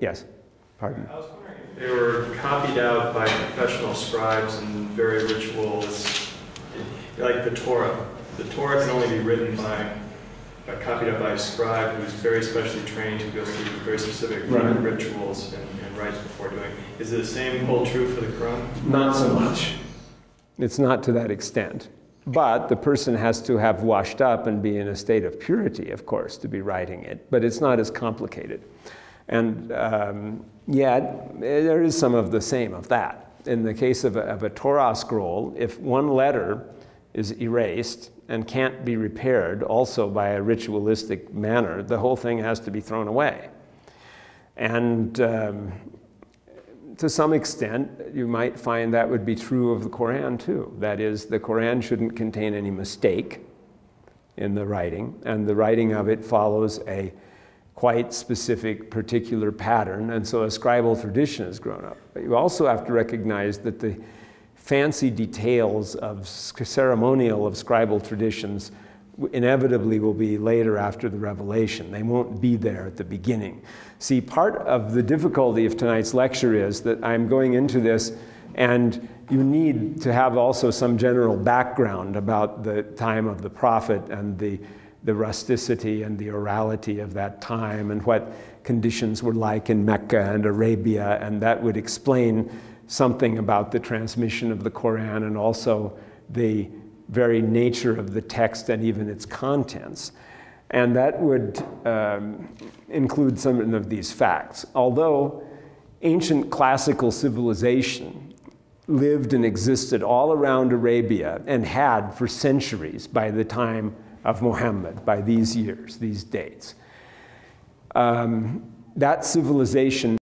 Yes, pardon. I was wondering if they were copied out by professional scribes and very rituals, like the Torah. The Torah can only be written copied out by a scribe who's very specially trained, who goes through very specific rituals and writes before doing. Is it the same hold true for the Qur'an? Not so much. It's not to that extent. But the person has to have washed up and be in a state of purity, of course, to be writing it. But it's not as complicated. And yet, there is some of the same of that. In the case of a Torah scroll, if one letter is erased and can't be repaired also by a ritualistic manner, the whole thing has to be thrown away. And to some extent, you might find that would be true of the Qur'an too. That is, the Qur'an shouldn't contain any mistake in the writing, and the writing of it follows a quite specific, particular pattern, and so a scribal tradition has grown up. But you also have to recognize that the fancy details of ceremonial of scribal traditions inevitably will be later after the revelation. They won't be there at the beginning. See, part of the difficulty of tonight's lecture is that I'm going into this and you need to have also some general background about the time of the prophet and the rusticity and the orality of that time and what conditions were like in Mecca and Arabia, and that would explain something about the transmission of the Qur'an and also the very nature of the text and even its contents. And that would include some of these facts. Although ancient classical civilization lived and existed all around Arabia and had for centuries by the time of Muhammad, by these years, these dates, that civilization